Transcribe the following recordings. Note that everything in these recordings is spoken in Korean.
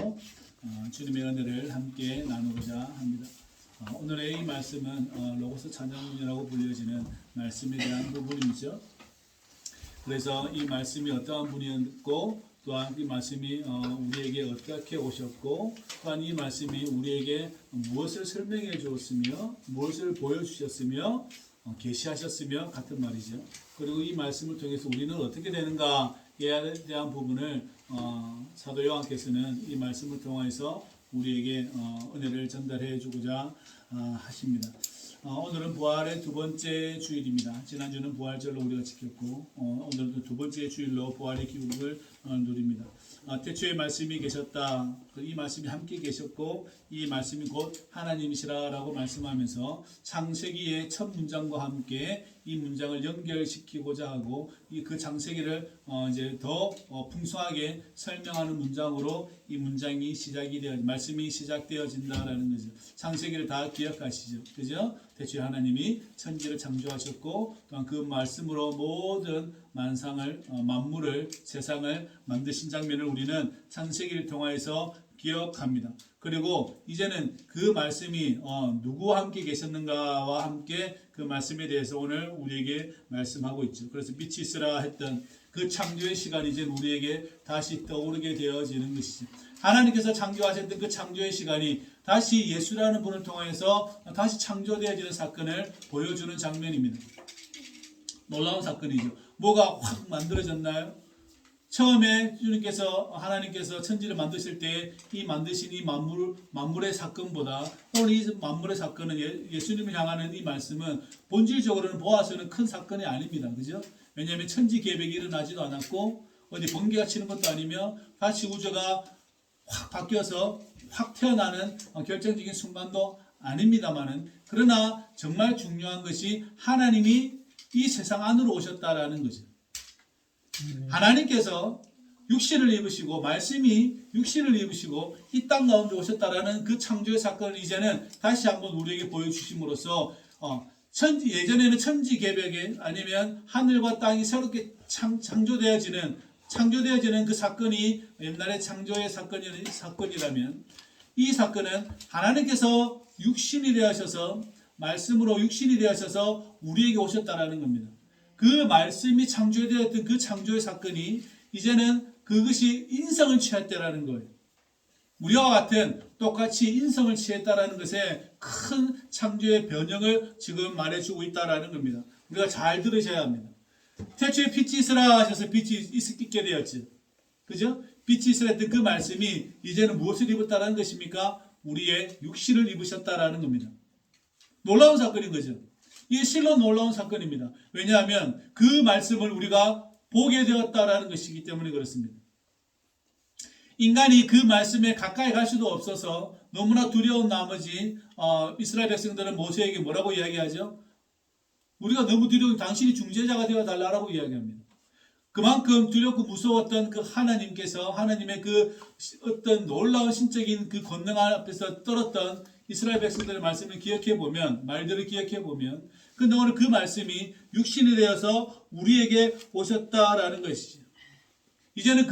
이름으로 주님의 은혜를 함께 나누고자 합니다. 오늘의 이 말씀은 로고스 찬양문이라고 불려지는 말씀에 대한 부분이죠. 그래서 이 말씀이 어떠한 분이었고 또한 이 말씀이 우리에게 어떻게 오셨고 또한 이 말씀이 우리에게 무엇을 설명해 주었으며 무엇을 보여주셨으며 계시하셨으며 같은 말이죠. 그리고 이 말씀을 통해서 우리는 어떻게 되는가에 대한 부분을 사도 요한께서는 이 말씀을 통해서 우리에게 은혜를 전달해 주고자 하십니다. 오늘은 부활의 두 번째 주일입니다. 지난주는 부활절로 우리가 지켰고 오늘도 두 번째 주일로 부활의 기쁨을 누립니다. 태초에 말씀이 계셨다. 이 말씀이 함께 계셨고 이 말씀이 곧 하나님이시라라고 말씀하면서 창세기의 첫 문장과 함께 이 문장을 연결시키고자 하고 그 창세기를 이제 더 풍성하게 설명하는 문장으로 이 문장이 말씀이 시작되어진다라는 거죠. 창세기를 다 기억하시죠, 그죠? 태초에 하나님이 천지를 창조하셨고 또한 그 말씀으로 모든 만물을 세상을 만드신 장면을 우리는 창세기를 통하여서 기억합니다. 그리고 이제는 그 말씀이 누구와 함께 계셨는가와 함께 그 말씀에 대해서 오늘 우리에게 말씀하고 있죠. 그래서 빛이 있으라 했던 그 창조의 시간이 이제 우리에게 다시 떠오르게 되어지는 것이죠. 하나님께서 창조하셨던 그 창조의 시간이 다시 예수라는 분을 통해서 다시 창조되어지는 사건을 보여주는 장면입니다. 놀라운 사건이죠. 뭐가 확 만들어졌나요? 처음에 하나님께서 천지를 만드실 때 이 만드신 이 만물의 사건보다 오늘 이 만물의 사건은 예수님을 향하는 이 말씀은 본질적으로는 보아서는 큰 사건이 아닙니다. 그죠? 왜냐하면 천지 계획이 일어나지도 않았고 어디 번개가 치는 것도 아니며 다시 우주가 확 바뀌어서 확 태어나는 결정적인 순간도 아닙니다만은 그러나 정말 중요한 것이 하나님이 이 세상 안으로 오셨다라는 거죠. 하나님께서 육신을 입으시고 말씀이 육신을 입으시고 이 땅 가운데 오셨다라는 그 창조의 사건을 이제는 다시 한번 우리에게 보여주심으로써 예전에는 천지 개벽에 아니면 하늘과 땅이 새롭게 창조되어지는 그 사건이 옛날에 창조의 사건이라면 이 사건은 하나님께서 육신이 되어셔서 말씀으로 육신이 되어셔서 우리에게 오셨다라는 겁니다. 그 말씀이 창조되었던 그 창조의 사건이 이제는 그것이 인성을 취했다라는 거예요. 우리와 같은 똑같이 인성을 취했다라는 것에 큰 창조의 변형을 지금 말해주고 있다라는 겁니다. 우리가 잘 들으셔야 합니다. 태초에 빛이 있으라 하셔서 빛이 있게 되었지. 그죠? 빛이 있으라 했던 그 말씀이 이제는 무엇을 입었다라는 것입니까? 우리의 육신을 입으셨다라는 겁니다. 놀라운 사건인 거죠. 이게 실로 놀라운 사건입니다. 왜냐하면 그 말씀을 우리가 보게 되었다라는 것이기 때문에 그렇습니다. 인간이 그 말씀에 가까이 갈 수도 없어서 너무나 두려운 나머지 이스라엘 백성들은 모세에게 뭐라고 이야기하죠? 우리가 너무 두려운 당신이 중재자가 되어달라고 이야기합니다. 그만큼 두렵고 무서웠던 그 하나님께서 하나님의 그 어떤 놀라운 신적인 그 권능 앞에서 떨었던 이스라엘 백성들의 말씀을 기억해보면 말들을 기억해보면 근데 오늘 그 말씀이 육신이 되어서 우리에게 오셨다라는 것이죠. 이제는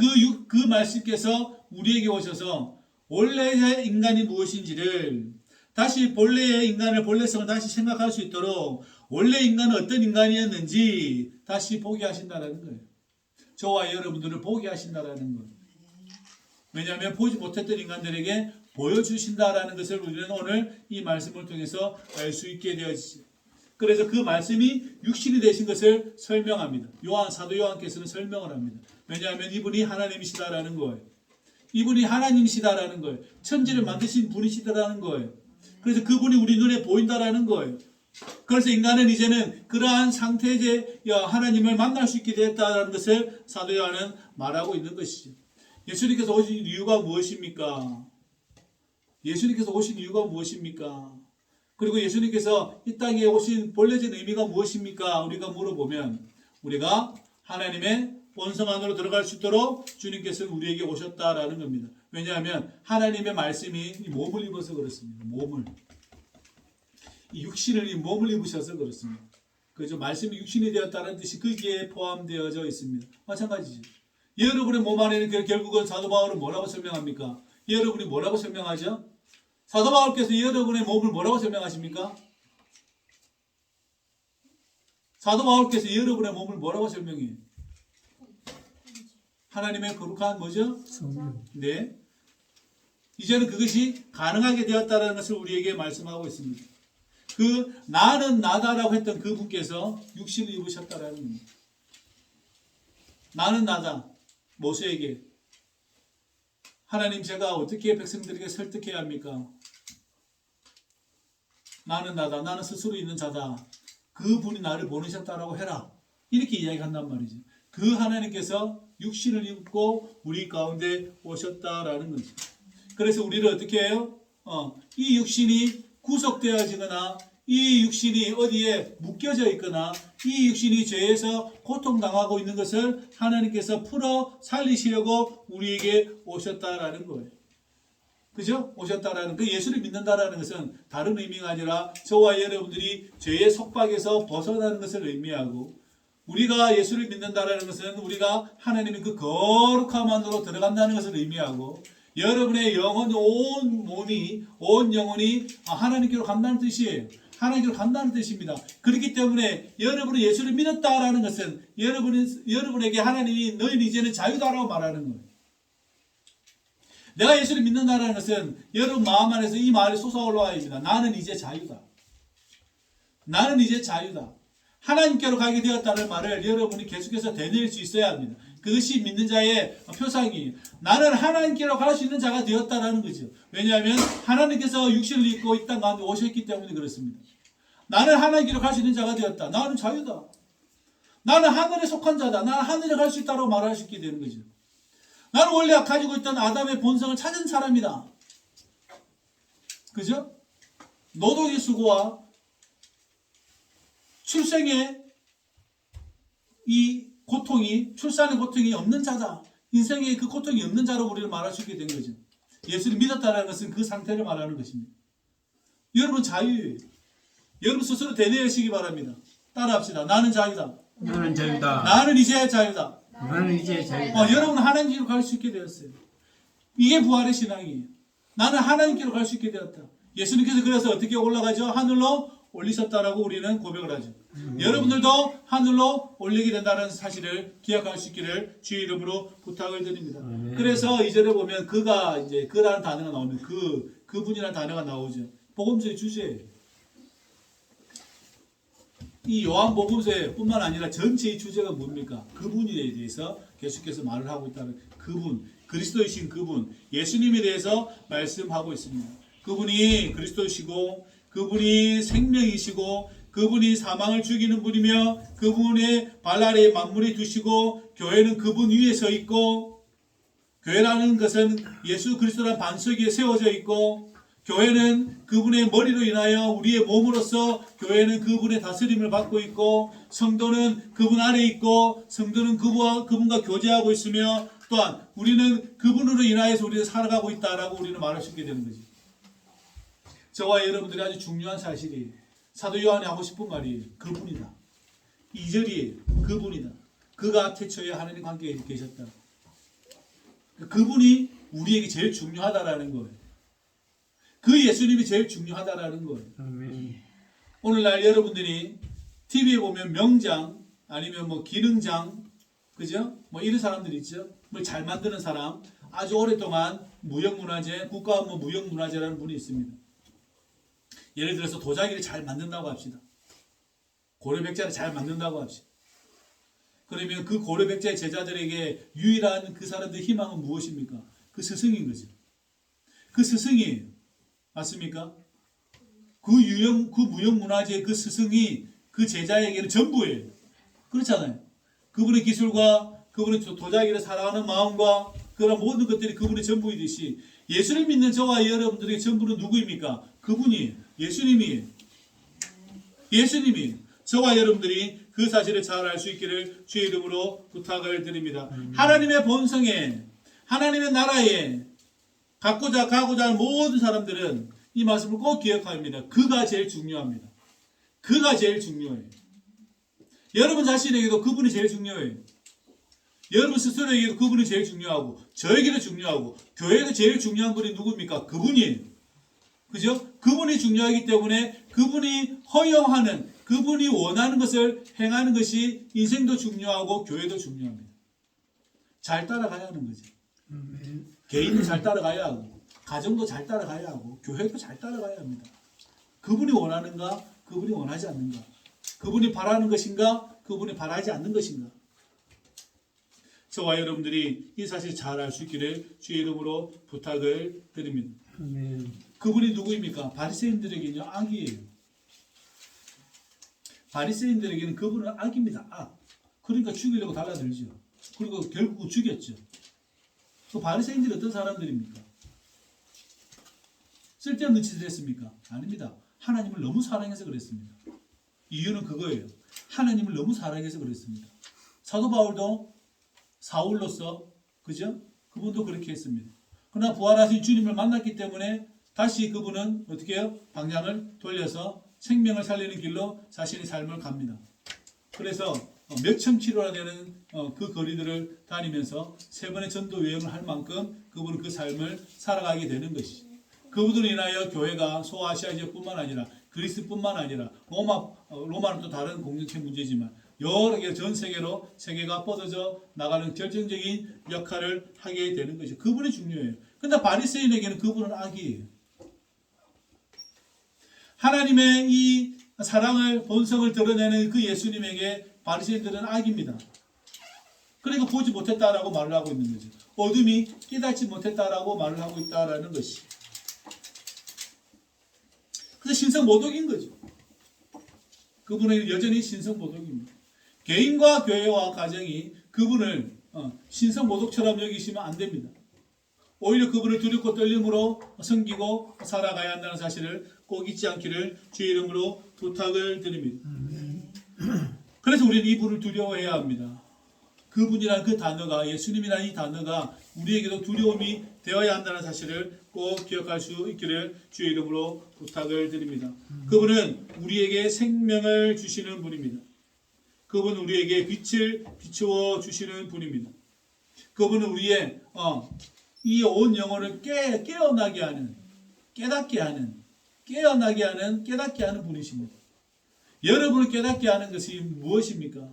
그 말씀께서 우리에게 오셔서 원래의 인간이 무엇인지를 다시 본래의 인간을 본래성을 다시 생각할 수 있도록 원래 인간은 어떤 인간이었는지 다시 보게 하신다라는 거예요. 저와 여러분들을 보게 하신다라는 거예요. 왜냐하면 보지 못했던 인간들에게 보여주신다라는 것을 우리는 오늘 이 말씀을 통해서 알 수 있게 되어지죠. 그래서 그 말씀이 육신이 되신 것을 설명합니다. 사도 요한께서는 설명을 합니다. 왜냐하면 이분이 하나님이시다라는 거예요. 이분이 하나님이시다라는 거예요. 천지를 만드신 분이시다라는 거예요. 그래서 그분이 우리 눈에 보인다라는 거예요. 그래서 인간은 이제는 그러한 상태의 하나님을 만날 수 있게 되었다는 것을 사도 요한은 말하고 있는 것이죠. 예수님께서 오신 이유가 무엇입니까? 예수님께서 오신 이유가 무엇입니까? 그리고 예수님께서 이 땅에 오신 본래적인 의미가 무엇입니까? 우리가 물어보면 우리가 하나님의 본성 안으로 들어갈 수 있도록 주님께서는 우리에게 오셨다라는 겁니다. 왜냐하면 하나님의 말씀이 몸을 입어서 그렇습니다. 이 육신을 몸을 입으셔서 그렇습니다. 그죠? 말씀이 육신이 되었다는 뜻이 거기에 포함되어져 있습니다. 마찬가지죠. 여러분의 몸 안에는 결국은 사도 바울은 뭐라고 설명합니까? 여러분이 뭐라고 설명하죠? 사도 바울께서 여러분의 몸을 뭐라고 설명하십니까? 사도 바울께서 여러분의 몸을 뭐라고 설명해요? 하나님의 거룩한 뭐죠? 성령. 네. 이제는 그것이 가능하게 되었다는 것을 우리에게 말씀하고 있습니다. 그 나는 나다라고 했던 그 분께서 육신을 입으셨다라는 겁니다. 나는 나다. 모세에게 하나님 제가 어떻게 백성들에게 설득해야 합니까? 나는 나다. 나는 스스로 있는 자다. 그 분이 나를 보내셨다라고 해라. 이렇게 이야기한단 말이죠. 그 하나님께서 육신을 입고 우리 가운데 오셨다라는 거죠. 그래서 우리를 어떻게 해요? 이 육신이 구속되어지거나 이 육신이 어디에 묶여져 있거나 이 육신이 죄에서 고통당하고 있는 것을 하나님께서 풀어 살리시려고 우리에게 오셨다라는 거예요. 그죠? 오셨다라는 그 예수를 믿는다라는 것은 다른 의미가 아니라 저와 여러분들이 죄의 속박에서 벗어나는 것을 의미하고 우리가 예수를 믿는다라는 것은 우리가 하나님의 그 거룩함 안으로 들어간다는 것을 의미하고 여러분의 영혼, 온 몸이, 온 영혼이 하나님께로 간다는 뜻이에요. 하나님께로 간다는 뜻입니다. 그렇기 때문에 여러분이 예수를 믿었다라는 것은 여러분에게 하나님이 너희는 이제는 자유다라고 말하는 거예요. 내가 예수를 믿는다라는 것은 여러분 마음 안에서 이 말이 솟아올라와야 합니다. 나는 이제 자유다. 나는 이제 자유다. 하나님께로 가게 되었다는 말을 여러분이 계속해서 되뇌일 수 있어야 합니다. 그것이 믿는 자의 표상이에요. 나는 하나님께로 갈 수 있는 자가 되었다라는 거죠. 왜냐하면 하나님께서 육신을 입고 이 땅 가운데 오셨기 때문에 그렇습니다. 나는 하나님께로 갈 수 있는 자가 되었다. 나는 자유다. 나는 하늘에 속한 자다. 나는 하늘에 갈 수 있다고 말할 수 있게 되는 거죠. 나는 원래 가지고 있던 아담의 본성을 찾은 사람이다. 그죠? 노동의 수고와 출생의 이 고통이, 출산의 고통이 없는 자다. 인생에 그 고통이 없는 자로 우리를 말할 수 있게 된 거죠. 예수를 믿었다는 것은 그 상태를 말하는 것입니다. 여러분 자유예요. 여러분 스스로 되뇌으시기 바랍니다. 따라합시다. 나는 자유다. 나는 자유다. 나는 이제 자유다. 나는 이제 자유다. 여러분 하나님께로 갈 수 있게 되었어요. 이게 부활의 신앙이에요. 나는 하나님께로 갈 수 있게 되었다. 예수님께서 그래서 어떻게 올라가죠? 하늘로 올리셨다라고 우리는 고백을 하죠. 여러분들도 하늘로 올리게 된다는 사실을 기억할 수 있기를 주의 이름으로 부탁을 드립니다. 그래서 2절에 보면 그가 이제 그라는 단어가 나오면 그분이라는 단어가 나오죠. 복음서의 주제예요. 이 요한복음서에 뿐만 아니라 전체의 주제가 뭡니까? 그분에 대해서 계속해서 말을 하고 있다는 그분, 그리스도이신 그분, 예수님에 대해서 말씀하고 있습니다. 그분이 그리스도이시고 그분이 생명이시고 그분이 사망을 죽이는 분이며 그분의 발 아래에 만물이 두시고 교회는 그분 위에 서 있고 교회라는 것은 예수 그리스도라는 반석 위에 세워져 있고 교회는 그분의 머리로 인하여 우리의 몸으로서 교회는 그분의 다스림을 받고 있고 성도는 그분 아래 있고 성도는 그분과 교제하고 있으며 또한 우리는 그분으로 인하여서 우리가 살아가고 있다라고 우리는 말할 수 있게 되는 거죠. 저와 여러분들이 아주 중요한 사실이 사도 요한이 하고 싶은 말이 그분이다. 2절이 그분이다. 그가 태초에 하나님 관계에 계셨다. 그분이 우리에게 제일 중요하다라는 거예요. 그 예수님이 제일 중요하다라는 거예요. 아멘. 오늘날 여러분들이 TV에 보면 명장 아니면 뭐 기능장 그죠? 뭐 이런 사람들이 있죠. 뭐 잘 만드는 사람 아주 오랫동안 무형문화재 국가 뭐 무형문화재라는 분이 있습니다. 예를 들어서 도자기를 잘 만든다고 합시다. 고려백자를 잘 만든다고 합시다. 그러면 그 고려백자의 제자들에게 유일한 그 사람들의 희망은 무엇입니까? 그 스승인 거죠. 그 스승이에요. 맞습니까? 그 무형문화재의 그 스승이 그 제자에게는 전부예요. 그렇잖아요. 그분의 기술과 그분의 도자기를 사랑하는 마음과 그런 모든 것들이 그분의 전부이듯이 예수를 믿는 저와 여러분들의 전부는 누구입니까? 그분이에요. 예수님이에요. 예수님이 저와 여러분들이 그 사실을 잘 알 수 있기를 주의 이름으로 부탁을 드립니다. 하나님의 본성에 하나님의 나라에 가고자 하는 모든 사람들은 이 말씀을 꼭 기억해야 합니다. 그가 제일 중요합니다. 그가 제일 중요해요. 여러분 자신에게도 그분이 제일 중요해요. 여러분 스스로에게 그분이 제일 중요하고 저에게도 중요하고 교회에도 제일 중요한 분이 누굽니까? 그분이에요. 그죠? 그분이 중요하기 때문에 그분이 허용하는 그분이 원하는 것을 행하는 것이 인생도 중요하고 교회도 중요합니다. 잘 따라가야 하는 거죠. 개인도 잘 따라가야 하고 가정도 잘 따라가야 하고 교회도 잘 따라가야 합니다. 그분이 원하는가? 그분이 원하지 않는가? 그분이 바라는 것인가? 그분이 바라지 않는 것인가? 저와 여러분들이 이 사실 잘 알 수 있기를 주의 이름으로 부탁을 드립니다. 그분이 누구입니까? 바리새인들에게는요 악이에요. 바리새인들에게는 그분은 악입니다. 악. 그러니까 죽이려고 달라들죠. 그리고 결국 죽였죠. 그 바리새인들이 어떤 사람들입니까? 쓸데없는 짓을 했습니까? 아닙니다. 하나님을 너무 사랑해서 그랬습니다. 이유는 그거예요. 하나님을 너무 사랑해서 그랬습니다. 사도 바울도 사울로서 그죠? 그분도 그렇게 했습니다. 그러나 부활하신 주님을 만났기 때문에 다시 그분은 어떻게 해요? 방향을 돌려서 생명을 살리는 길로 자신의 삶을 갑니다. 그래서 몇천 킬로나 되는 그 거리들을 다니면서 세 번의 전도 여행을 할 만큼 그분은 그 삶을 살아가게 되는 것이죠. 그분으로 인하여 교회가 소아시아 지역뿐만 아니라 그리스뿐만 아니라 로마는 또 다른 공동체 문제지만 여러 개 전 세계로 세계가 뻗어져 나가는 결정적인 역할을 하게 되는 것이죠. 그분이 중요해요. 그런데 바리새인에게는 그분은 악이에요. 하나님의 이 사랑을 본성을 드러내는 그 예수님에게 바리새인들은 악입니다. 그러니까 보지 못했다라고 말을 하고 있는 거죠. 어둠이 깨닫지 못했다라고 말을 하고 있다라는 것이. 그래서 신성모독인 거죠. 그분은 여전히 신성모독입니다. 개인과 교회와 가정이 그분을 신성모독처럼 여기시면 안 됩니다. 오히려 그분을 두렵고 떨림으로 섬기고 살아가야 한다는 사실을 꼭 잊지 않기를 주의 이름으로 부탁을 드립니다. 그래서 우리는 이분을 두려워해야 합니다. 그분이란 그 단어가 예수님이라는 이 단어가 우리에게도 두려움이 되어야 한다는 사실을 꼭 기억할 수 있기를 주의 이름으로 부탁을 드립니다. 그분은 우리에게 생명을 주시는 분입니다. 그분은 우리에게 빛을 비추어 주시는 분입니다. 그분은 우리의 이 온 영혼을 깨어나게 하는, 깨닫게 하는, 깨닫게 하는 분이십니다. 여러분을 깨닫게 하는 것이 무엇입니까?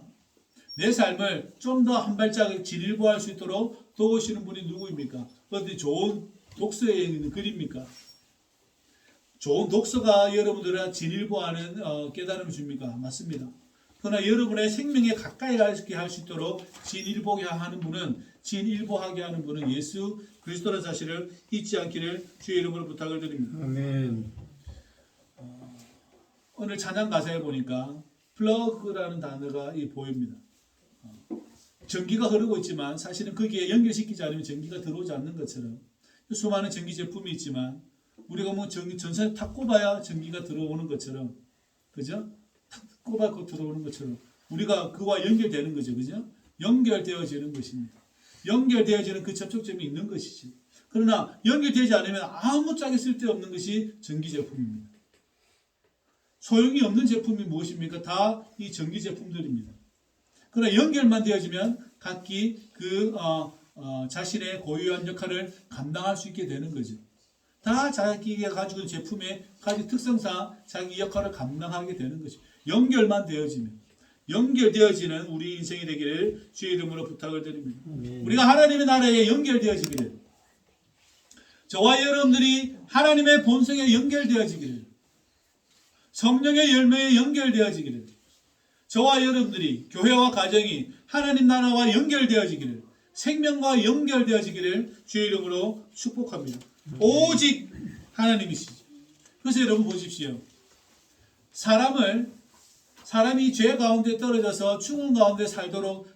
내 삶을 좀 더 한 발짝 진일보할 수 있도록 도우시는 분이 누구입니까? 어디 좋은 독서에 있는 글입니까? 좋은 독서가 여러분들을 진일보하는 깨달음을 줍니까? 맞습니다. 그러나 여러분의 생명에 가까이 가게 할 수 있도록 진일보하게 하는 분은 예수 그리스도라는 사실을 잊지 않기를 주의 이름으로 부탁을 드립니다. 아멘. 오늘 찬양 가사에 보니까 플러그라는 단어가 보입니다. 전기가 흐르고 있지만 사실은 거기에 연결시키지 않으면 전기가 들어오지 않는 것처럼 수많은 전기 제품이 있지만 우리가 뭐 전선에 탁 꼽아야 전기가 들어오는 것처럼, 그죠? 탁 꼽아 들어오는 것처럼 우리가 그와 연결되는 거죠, 그죠? 연결되어지는 것입니다. 연결되어지는 그 접촉점이 있는 것이죠. 그러나 연결되지 않으면 아무 짝에 쓸데없는 것이 전기 제품입니다. 소용이 없는 제품이 무엇입니까? 다 이 전기 제품들입니다. 그러나 연결만 되어지면 각기 자신의 고유한 역할을 감당할 수 있게 되는 거죠. 다 자기가 가지고 있는 제품의 가지 특성상 자기 역할을 감당하게 되는 것이죠. 연결만 되어지면. 연결되어지는 우리 인생이 되기를 주의 이름으로 부탁을 드립니다. 우리가 하나님의 나라에 연결되어지기를, 저와 여러분들이 하나님의 본성에 연결되어지기를, 성령의 열매에 연결되어지기를, 저와 여러분들이 교회와 가정이 하나님 나라와 연결되어지기를, 생명과 연결되어지기를 주의 이름으로 축복합니다. 오직 하나님이시죠. 그래서 여러분 보십시오. 사람이 죄 가운데 떨어져서 죽음 가운데 살도록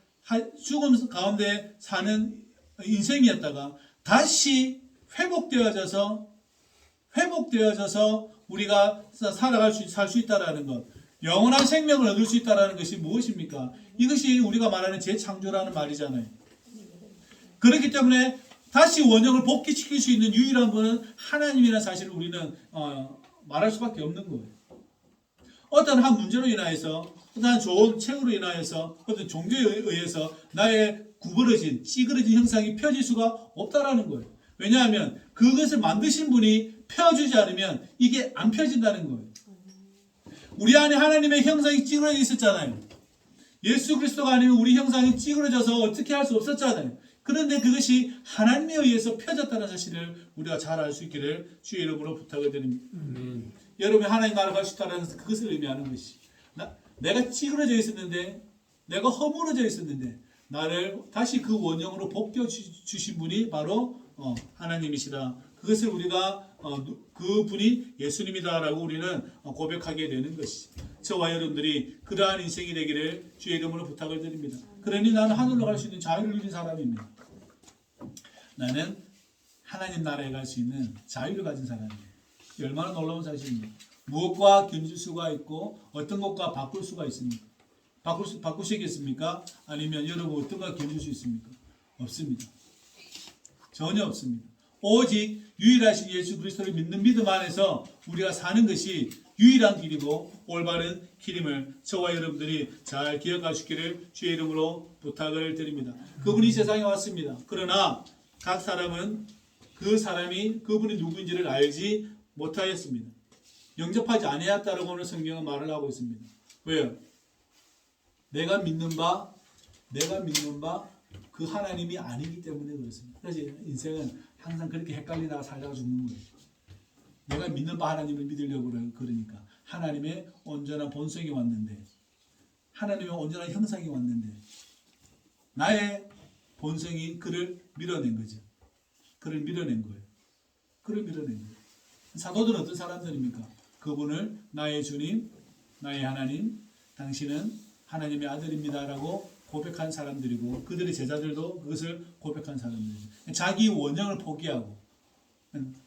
죽음 가운데 사는 인생이었다가 다시 회복되어져서 우리가 살 수 있다라는 것, 영원한 생명을 얻을 수 있다라는 것이 무엇입니까? 이것이 우리가 말하는 재창조라는 말이잖아요. 그렇기 때문에 다시 원형을 복귀시킬 수 있는 유일한 분은 하나님이라는 사실을 우리는 말할 수밖에 없는 거예요. 어떤 한 문제로 인하여서, 어떤 한 좋은 책으로 인하여서, 어떤 종교에 의해서 나의 구부러진 찌그러진 형상이 펴질 수가 없다라는 거예요. 왜냐하면 그것을 만드신 분이 펴주지 않으면 이게 안 펴진다는 거예요. 우리 안에 하나님의 형상이 찌그러져 있었잖아요. 예수 그리스도가 아니면 우리 형상이 찌그러져서 어떻게 할 수 없었잖아요. 그런데 그것이 하나님에 의해서 펴졌다는 사실을 우리가 잘 알 수 있기를 주의 이름으로 부탁을 드립니다. 여러분이 하나님 나라를 갈 수 있다는 그것을 의미하는 것이 내가 찌그러져 있었는데 내가 허물어져 있었는데 나를 다시 그 원형으로 벗겨주신 분이 바로 하나님이시다. 그것을 우리가 그 분이 예수님이다라고 우리는 고백하게 되는 것이 저와 여러분들이 그러한 인생이 되기를 주의 이름으로 부탁을 드립니다. 그러니 나는 하늘로 갈 수 있는 자유를 누린 사람입니다. 나는 하나님 나라에 갈 수 있는 자유를 가진 사람이에요. 얼마나 놀라운 사실입니까? 무엇과 견줄 수가 있고 어떤 것과 바꿀 수가 있습니까? 바꾸시겠습니까? 아니면 여러분 어떤 걸 견줄 수 있습니까? 없습니다. 전혀 없습니다. 오직 유일하신 예수 그리스도를 믿는 믿음 안에서 우리가 사는 것이 유일한 길이고 올바른 길임을 저와 여러분들이 잘 기억하시기를 주의 이름으로 부탁을 드립니다. 그분이 세상에 왔습니다. 그러나 각 사람은 그 사람이 그분이 누구인지를 알지 못하였습니다. 영접하지 아니하였다라고 오늘 성경은 말을 하고 있습니다. 왜요? 내가 믿는 바 그 하나님이 아니기 때문에 그렇습니다. 그래서 인생은 항상 그렇게 헷갈리다가 살다가 죽는 거예요. 내가 믿는 바 하나님을 믿으려고 그러니까 하나님의 온전한 본성이 왔는데 하나님의 온전한 형상이 왔는데 나의 본성이 그를 밀어낸 거죠. 그를 밀어낸 거예요. 그를 밀어낸 거예요. 사도들은 어떤 사람들입니까? 그분을 나의 주님, 나의 하나님, 당신은 하나님의 아들입니다라고 고백한 사람들이고 그들의 제자들도 그것을 고백한 사람들이죠. 자기 원형을 포기하고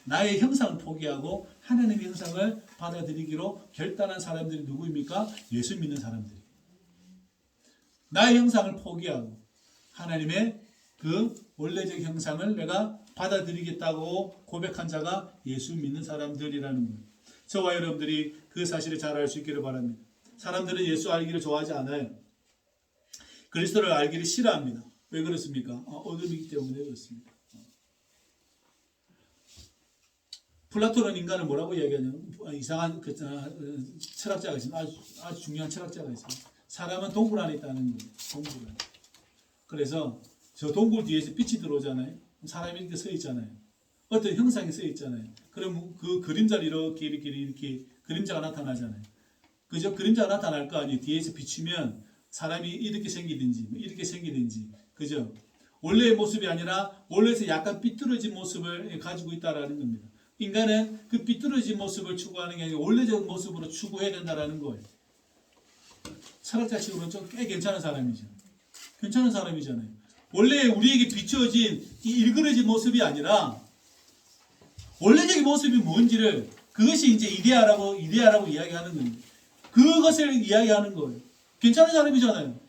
나의 형상을 포기하고 하나님의 형상을 받아들이기로 결단한 사람들이 누구입니까? 예수 믿는 사람들이. 나의 형상을 포기하고 하나님의 그 원래적 형상을 내가 받아들이겠다고 고백한 자가 예수 믿는 사람들이라는 거예요. 저와 여러분들이 그 사실을 잘 알 수 있기를 바랍니다. 사람들은 예수 알기를 좋아하지 않아요. 그리스도를 알기를 싫어합니다. 왜 그렇습니까? 어둠이기 때문에 그렇습니다. 플라톤은 인간을 뭐라고 이야기하냐면 이상한 철학자가 있습니다. 아주 중요한 철학자가 있습니다. 사람은 동굴 안에 있다는 거예요. 동굴 안에. 그래서 저 동굴 뒤에서 빛이 들어오잖아요. 사람이 이렇게 서 있잖아요. 어떤 형상이 서 있잖아요. 그럼 그 그림자를 이렇게 그림자가 나타나잖아요. 그죠? 그림자가 나타날 거 아니에요. 뒤에서 비추면 사람이 이렇게 생기든지 이렇게 생기든지 그죠? 원래의 모습이 아니라 원래에서 약간 삐뚤어진 모습을 가지고 있다라는 겁니다. 인간은 그 삐뚤어진 모습을 추구하는 게 아니라 원래적 모습으로 추구해야 된다라는 거예요. 철학자식으로는 좀 꽤 괜찮은 사람이죠. 괜찮은 사람이잖아요. 원래 우리에게 비춰진 이 일그러진 모습이 아니라 원래적인 모습이 뭔지를 그것이 이제 이데아라고 이야기하는 겁니다. 그것을 이야기하는 거예요. 괜찮은 사람이잖아요.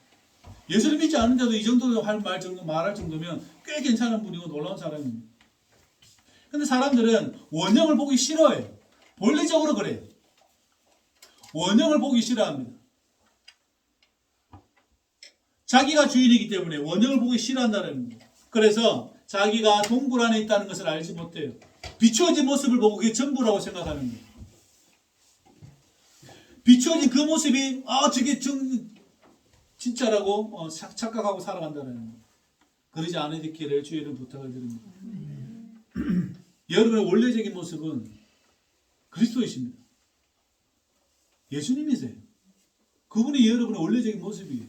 예수를 믿지 않는데도 이 정도 말할 정도면 꽤 괜찮은 분이고 놀라운 사람입니다. 근데 사람들은 원형을 보기 싫어해요. 본래적으로 그래요. 원형을 보기 싫어합니다. 자기가 주인이기 때문에 원형을 보기 싫어한다는 거예요. 그래서 자기가 동굴 안에 있다는 것을 알지 못해요. 비추어진 모습을 보고 그게 전부라고 생각하는 거예요. 비추어진 그 모습이 저게 진짜라고 착각하고 살아간다는 거예요. 그러지 않으기를 주의를 부탁을 드립니다. 여러분의 원래적인 모습은 그리스도이십니다. 예수님이세요. 그분이 여러분의 원래적인 모습이에요.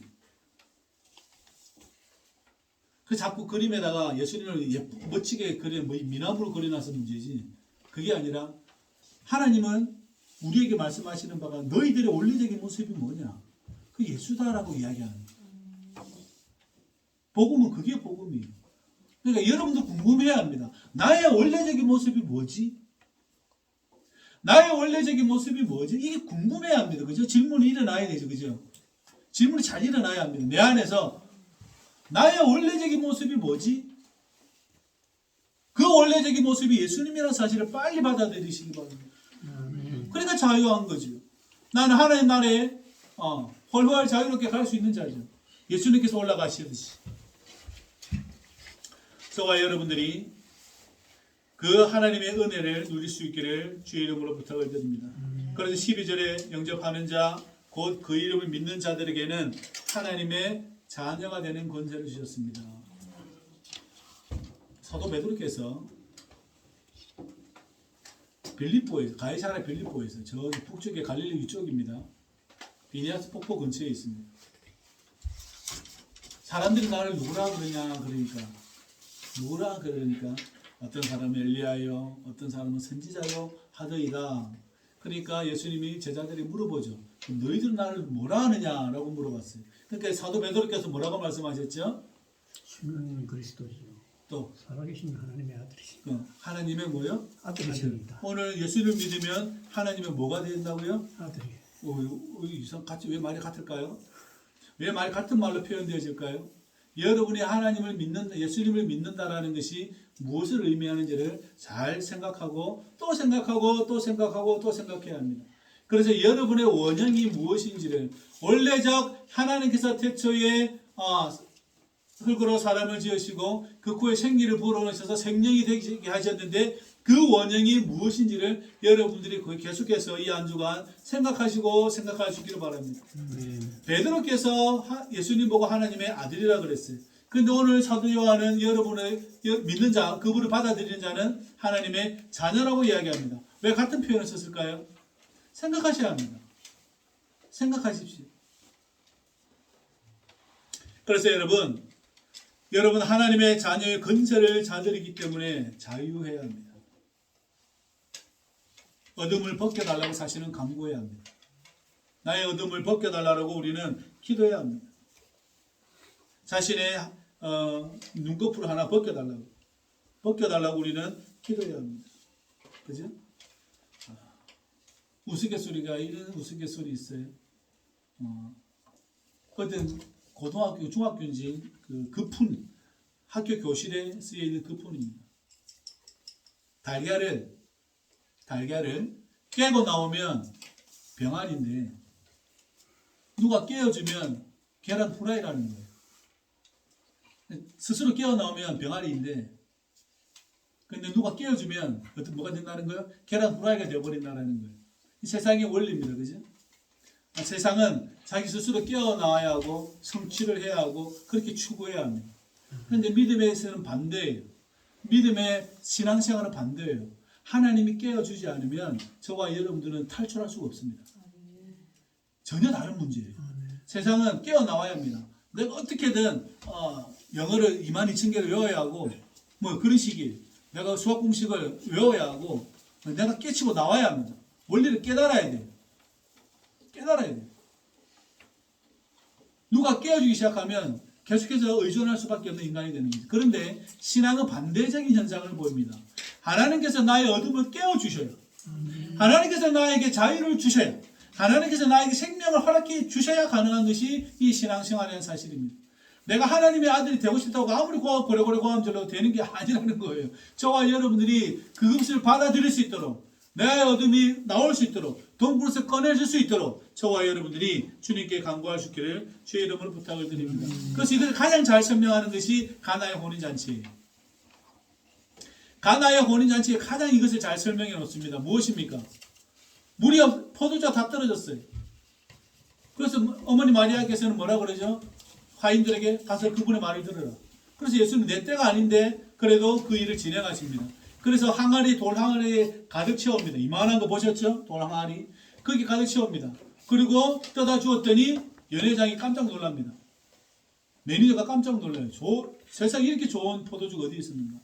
그 자꾸 그림에다가 예수님을 멋지게 미남으로 그려놔서 문제지. 그게 아니라 하나님은 우리에게 말씀하시는 바가 너희들의 원래적인 모습이 뭐냐? 그 예수다라고 이야기하는 거예요. 복음은 그게 복음이에요. 그러니까 여러분도 궁금해야 합니다. 나의 원래적인 모습이 뭐지? 나의 원래적인 모습이 뭐지? 이게 궁금해야 합니다. 그죠? 질문이 일어나야 되죠. 그죠? 질문이 잘 일어나야 합니다. 내 안에서 나의 원래적인 모습이 뭐지? 그 원래적인 모습이 예수님이라는 사실을 빨리 받아들이시기 바랍니다. 그러니까 자유한 거죠. 나는 하나님 나라에 훨훨 자유롭게 갈 수 있는 자죠. 예수님께서 올라가시듯이. 저와 여러분들이 그 하나님의 은혜를 누릴 수 있기를 주의 이름으로 부탁을 드립니다. 그래서 12절에 영접하는 자, 곧 그 이름을 믿는 자들에게는 하나님의 자녀가 되는 권세를 주셨습니다. 사도 베드로께서 빌립보에서, 가이사랴 빌립보에서 저기 북쪽의 갈릴리 위쪽입니다. 비니아스 폭포 근처에 있습니다. 사람들이 나를 누구라 그러니까 어떤 사람은 엘리야요, 어떤 사람은 선지자요 하더이다. 그러니까 예수님이 제자들이 물어보죠. 너희들은 나를 뭐라 하느냐라고 물어봤어요. 그러니까 사도 베드로께서 뭐라고 말씀하셨죠? 주는 그리스도죠. 또 살아계신 하나님의 아들이십니다. 하나님의 뭐요? 아들이십니다. 오늘 예수를 믿으면 하나님의 뭐가 된다고요? 아들이에요. 같이 왜 말이 같을까요? 왜 말이 같은 말로 표현되어질까요? 여러분이 하나님을 믿는, 예수님을 믿는다라는 것이 무엇을 의미하는지를 잘 생각하고 또 생각하고 또 생각하고 또 생각해야 합니다. 그래서 여러분의 원형이 무엇인지를, 원래적 하나님께서 태초에 흙으로 사람을 지으시고 그 코에 생기를 불어넣으셔서 생명이 되게 하셨는데 그 원형이 무엇인지를 여러분들이 계속해서 이 한 주간 생각하시고 생각하시기를 바랍니다. 베드로께서 예수님 보고 하나님의 아들이라 그랬어요. 그런데 오늘 사도 요한은 여러분의 믿는 자, 그분을 받아들이는 자는 하나님의 자녀라고 이야기합니다. 왜 같은 표현을 썼을까요? 생각하셔야 합니다. 생각하십시오. 그래서 여러분 하나님의 자녀의 근세를 자들이기 때문에 자유해야 합니다. 어둠을 벗겨달라고 사실은 간구해야 합니다. 나의 어둠을 벗겨달라고 우리는 기도해야 합니다. 자신의 눈꺼풀 하나 벗겨달라고 우리는 기도해야 합니다. 그죠? 우스갯소리가 이런 우스갯소리 있어요. 어떤 고등학교, 중학교인지 그 거품, 학교 교실에 쓰여 있는 거품입니다. 달걀을 깨고 나오면 병아리인데 누가 깨어주면 계란 후라이라는 거예요. 스스로 깨어 나오면 병아리인데 근데 누가 깨어주면 뭐가 된다는 거예요? 계란 후라이가 되어버린다는 거예요. 이 세상의 원리입니다. 그죠? 세상은 자기 스스로 깨어나와야 하고 성취를 해야 하고 그렇게 추구해야 합니다. 그런데 믿음에서는 반대예요. 믿음의 신앙생활은 반대예요. 하나님이 깨어주지 않으면 저와 여러분들은 탈출할 수가 없습니다. 전혀 다른 문제예요. 세상은 깨어나와야 합니다. 내가 어떻게든 영어를 22,000개를 외워야 하고 뭐 그런 식이에요. 내가 수학 공식을 외워야 하고 내가 깨치고 나와야 합니다. 원리를 깨달아야 돼요. 누가 깨워주기 시작하면 계속해서 의존할 수밖에 없는 인간이 되는 거죠. 그런데 신앙은 반대적인 현상을 보입니다. 하나님께서 나의 어둠을 깨워주셔요. 하나님께서 나에게 자유를 주셔요. 하나님께서 나에게 생명을 허락해 주셔야 가능한 것이 이 신앙생활이라는 사실입니다. 내가 하나님의 아들이 되고 싶다고 아무리 고래고래 고함질러도 되는 게 아니라는 거예요. 저와 여러분들이 그것을 받아들일 수 있도록, 내 어둠이 나올 수 있도록, 동굴에서 꺼내줄 수 있도록 저와 여러분들이 주님께 간구할 수 있기를 주의 이름으로 부탁을 드립니다. 그래서 이것을 가장 잘 설명하는 것이 가나의 혼인잔치예요. 가나의 혼인잔치에 가장 이것을 잘 설명해 놓습니다. 무엇입니까? 물이 포도주가 다 떨어졌어요. 그래서 어머니 마리아께서는 뭐라 그러죠? 화인들에게 가서 그분의 말을 들으라. 그래서 예수는 내 때가 아닌데 그래도 그 일을 진행하십니다. 그래서 항아리, 돌 항아리에 가득 채웁니다. 이만한 거 보셨죠? 돌 항아리. 거기 가득 채웁니다. 그리고 떠다 주었더니 연회장이 깜짝 놀랍니다. 매니저가 깜짝 놀라요. 세상에 이렇게 좋은 포도주가 어디 있었는가?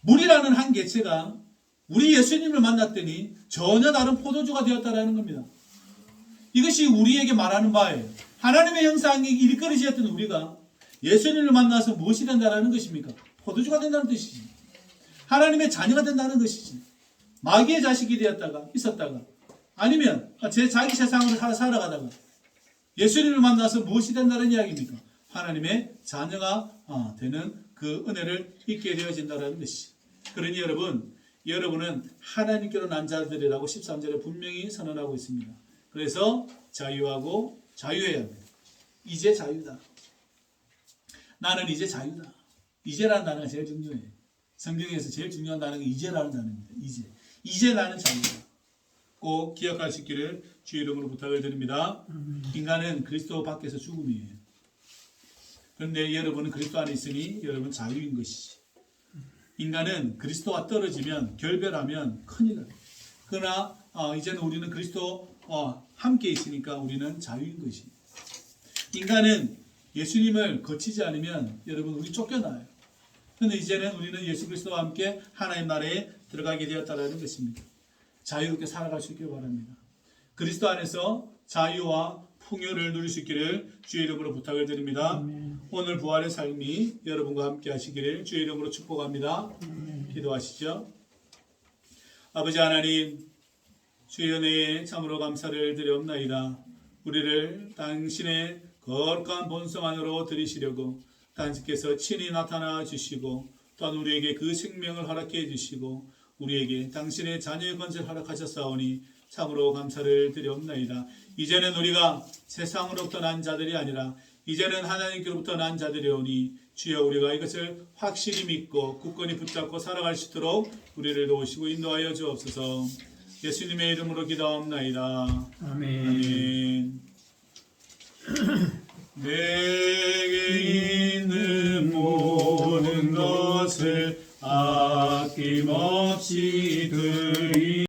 물이라는 한 개체가 우리 예수님을 만났더니 전혀 다른 포도주가 되었다라는 겁니다. 이것이 우리에게 말하는 바예요. 하나님의 형상이 일거리였던 우리가 예수님을 만나서 무엇이 된다는 것입니까? 포도주가 된다는 뜻이지. 하나님의 자녀가 된다는 것이지. 마귀의 자식이 있었다가 아니면 자기 세상으로 살아가다가 예수님을 만나서 무엇이 된다는 이야기입니까? 하나님의 자녀가 되는 그 은혜를 잊게 되어진다는 것이. 그러니 여러분은 하나님께로 난 자들이라고 13절에 분명히 선언하고 있습니다. 그래서 자유해야 합니다. 이제 자유다. 나는 이제 자유다. 이제라는 단어가 제일 중요해요. 성경에서 제일 중요한 단어가 이제라는 단어입니다. 이제 나는 자유다. 꼭 기억할 수 있기를 주의 이름으로 부탁을 드립니다. 인간은 그리스도 밖에서 죽음이에요. 그런데 여러분은 그리스도 안에 있으니 여러분 자유인 것이지. 인간은 그리스도와 떨어지면 결별하면 큰일 나요. 그러나 이제는 우리는 그리스도 함께 있으니까 우리는 자유인 것이. 인간은 예수님을 거치지 않으면 여러분 우리 쫓겨나요. 그런데 이제는 우리는 예수 그리스도와 함께 하나님 나라에 들어가게 되었다는 것입니다. 자유롭게 살아갈 수 있기를 바랍니다. 그리스도 안에서 자유와 풍요를 누릴 수 있기를 주의 이름으로 부탁을 드립니다. 오늘 부활의 삶이 여러분과 함께 하시기를 주의 이름으로 축복합니다. 기도하시죠. 아버지 하나님, 주의 은혜에 참으로 감사를 드리옵나이다. 우리를 당신의 거룩한 본성 안으로 들이시려고 당신께서 친히 나타나 주시고 또한 우리에게 그 생명을 허락해 주시고 우리에게 당신의 자녀의 권세를 허락하셨사오니 참으로 감사를 드리옵나이다. 이제는 우리가 세상으로부터 난 자들이 아니라 이제는 하나님께로부터 난 자들이오니 주여 우리가 이것을 확실히 믿고 굳건히 붙잡고 살아갈 수 있도록 우리를 도우시고 인도하여 주옵소서. 예수님의 이름으로 기도하옵나이다. 아멘. 아멘. 네.